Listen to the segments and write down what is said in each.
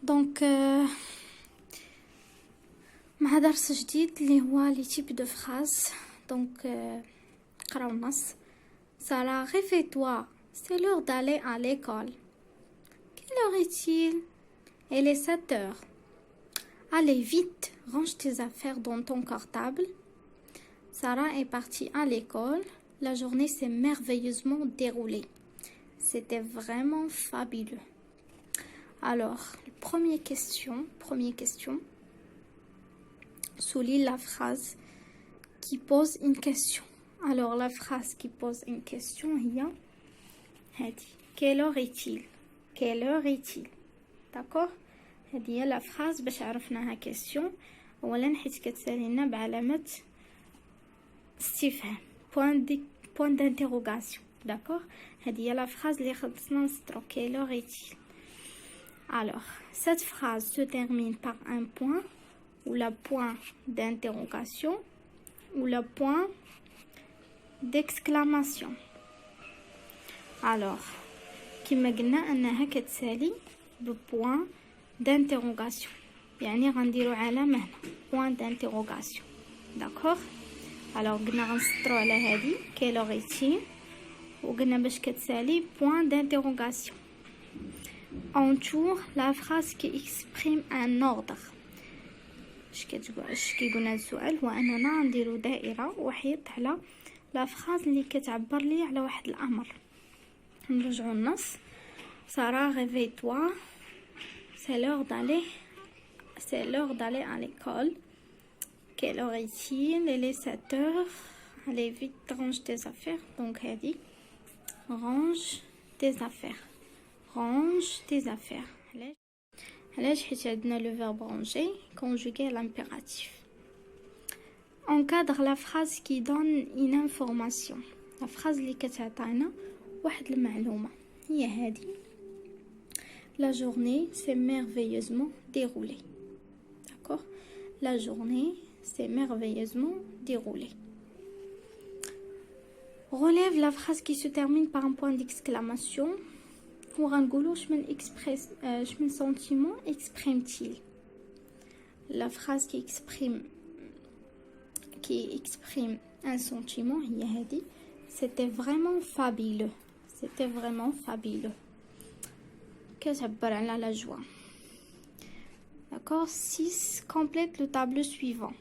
دونك مع درس جديد اللي هو لي تيب دو فراز. دونك نقراو النص. Sarah, réveille-toi, c'est l'heure d'aller à l'école. Quelle heure est-il? Elle est 7 heures. Allez vite, range tes affaires dans ton cartable. Sarah est partie à l'école. La journée s'est merveilleusement déroulée. C'était vraiment fabuleux. Alors, première question. Souligne la phrase qui pose une question. Alors, la phrase qui pose une question هي هذه. Quelle heure est-il? Quelle heure est-il? D'accord? هذه هي la phrase باش عرفناها question. اولا حيت كتسالينا بعلامة استفهام. point d'interrogation. D'accord? هذه هي la phrase اللي خصنا نسطرو. Quelle heure est-il? Alors, cette phrase se termine par un point ou le point d'interrogation ou le point d'exclamation. Alors, كما قلنا انها كتسالي بpoint d'interrogation. يعني غنديرو علامة هنا point d'interrogation. D'accord? Alors قلنا غنسطرو على هذه quelle heure est-il وقلنا باش كتسالي point d'interrogation. Entoure la phrase qui exprime un ordre. اش كيقولنا السؤال هو اننا نديرو دائره وحيط على لا فراز اللي كتعبر لي على واحد الامر. نرجعوا النص. Sarah, réveille-toi, c'est l'heure d'aller à l'école. Quelle heure est-il? Elle est 7 heures. Allez vite, range tes affaires. Donc هذه range tes affaires. Range tes affaires. علاش حيت عندنا le verbe ranger conjugué à l'impératif. Encadre la phrase qui donne une information. La phrase اللي كتعطينا واحد المعلومة هي هذه. La journée s'est merveilleusement déroulée. D'accord? La journée s'est merveilleusement déroulée. Relève la phrase qui se termine par un point d'exclamation. وغنقولو شمن sentiment exprime-t-il. La phrase qui exprime un sentiment هي هذه. C'était vraiment fabuleux. C'était vraiment fabuleux. كتعبر على la joie. D'accord? 6. Complète le tableau suivant.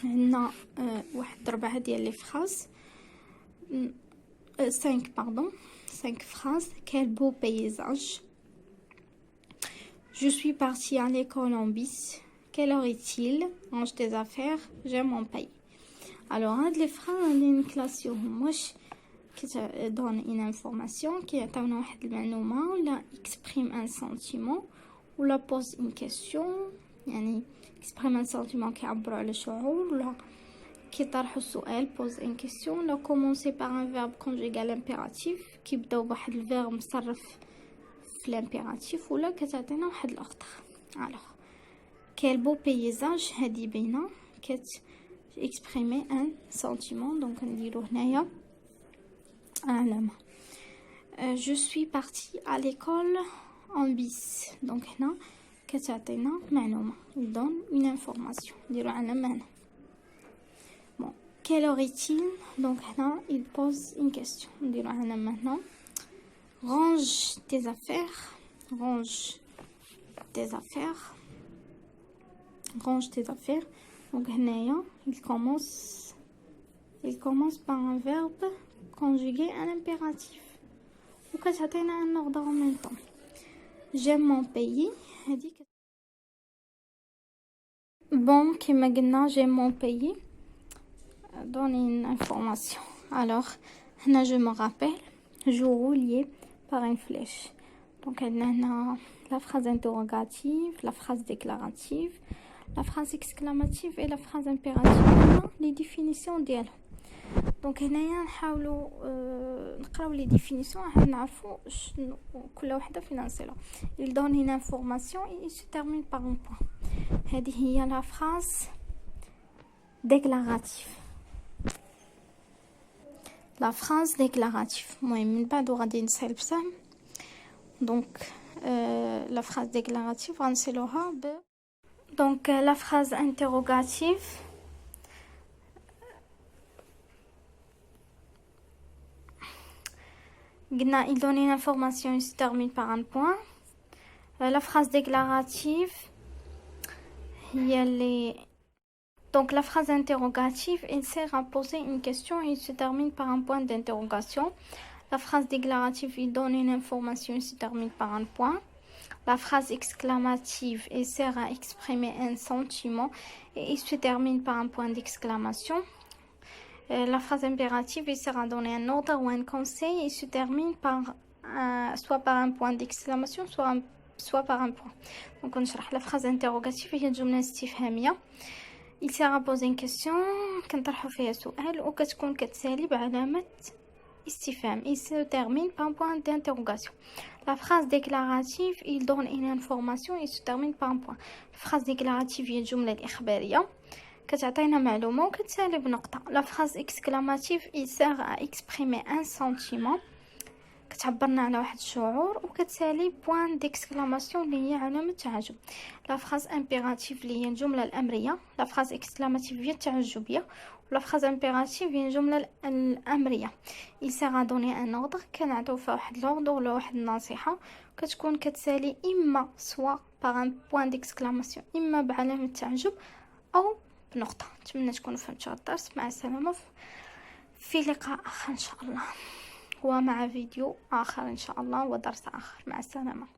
هنا واحد 4 ديال لي phrases. 5 pardon. 5 phrases. Quel beau paysage. Je suis partie à l'école en bus. Quelle heure est-il? Range tes affaires. J'aime mon pays. Alors, هاد les phrases اللي نكلاسيوهم واش كتدون une information كيعطيونا واحد المعلومة ولا exprime un sentiment ولا pose une question. يعني exprime un sentiment كيعبروا على شعور ولا كيطرحوا السؤال pose une question ولا commencer par un verbe conjugué à l'impératif كيبداو بواحد الفيرب مصرف في l'impératif ولا كتعطينا واحد الاخر. alors quel beau paysage هذه باينه exprimer un sentiment. donc نديرو هنايا علامه. je suis partie à l'école en bus. donc هنا كتعطينا معلومه donne une information. نديرو علامه هنا. bon quelle heure est-il? donc هنا il pose une question. نديرو علامه هنا. range tes affaires. range tes affaires. range tes affaires. donc هنايا il commence par un verbe conjugué à l'impératif وكتعطينا un ordre en même temps. j'aime mon pays. هذيك bon كما قلنا j'aime mon pays donne une information. alors هنا je me rappelle jour lié par une flèche. donc هنا la phrase interrogative, la phrase déclarative, la phrase exclamative et la phrase impérative. les définitions ديالهم. donc هنايا نحاولوا نقراو les définitions عشان نعرفوا كل وحده فين نصلها. il donne une information et il se termine par un point. هذه هي la phrase déclarative. la phrase déclarative المهم من بعد غادي نسهل بسهم. donc la phrase déclarative غنصلوها ب donc la phrase interrogative il donne une information, il se termine par un point. La phrase déclarative donc la phrase interrogative, elle sert à poser une question et il se termine par un point d'interrogation. La phrase déclarative, il donne une information, il se termine par un point. La phrase exclamative, elle sert à exprimer un sentiment et il se termine par un point d'exclamation. La phrase impérative, elle sert à donner un ordre ou un conseil et il se termine par soit par un point d'exclamation, soit par un point. Donc on شرح la phrase interrogative هي جملة استفهامية. Il sert à poser une question كنطرحوا فيها سؤال وكتكون كتسالي بعلامة استفهام. Il se termine par un point d'interrogation. La phrase déclarative, il donne une information et il se termine par un point. La phrase déclarative هي الجملة الإخبارية كتعطينا معلومة وكتسالي بنقطة. La phrase exclamative, il sert à exprimer un sentiment كتعبرنا على واحد الشعور وكتسالي بوان ديكسكلاماسيون اللي هي علامة تعجب. لا فراز امبيراتيف اللي هي الجملة الأمرية. لا فراز اكسكلاماتيف هي التعجبية. ولا فراز امبيراتيف هي الجملة الأمرية. il sert à donner un ordre كنعطيو فيها واحد لوردر ولا واحد النصيحة كتكون كتسالي إما سوا باغ ان بوان ديكسكلاماسيون إما بعلامة تعجب أو بنقطة. نتمنى تكونوا فهمتوا الدرس. مع السلامة في لقاء آخر إن شاء الله ومع فيديو آخر إن شاء الله ودرس آخر. مع السلامة.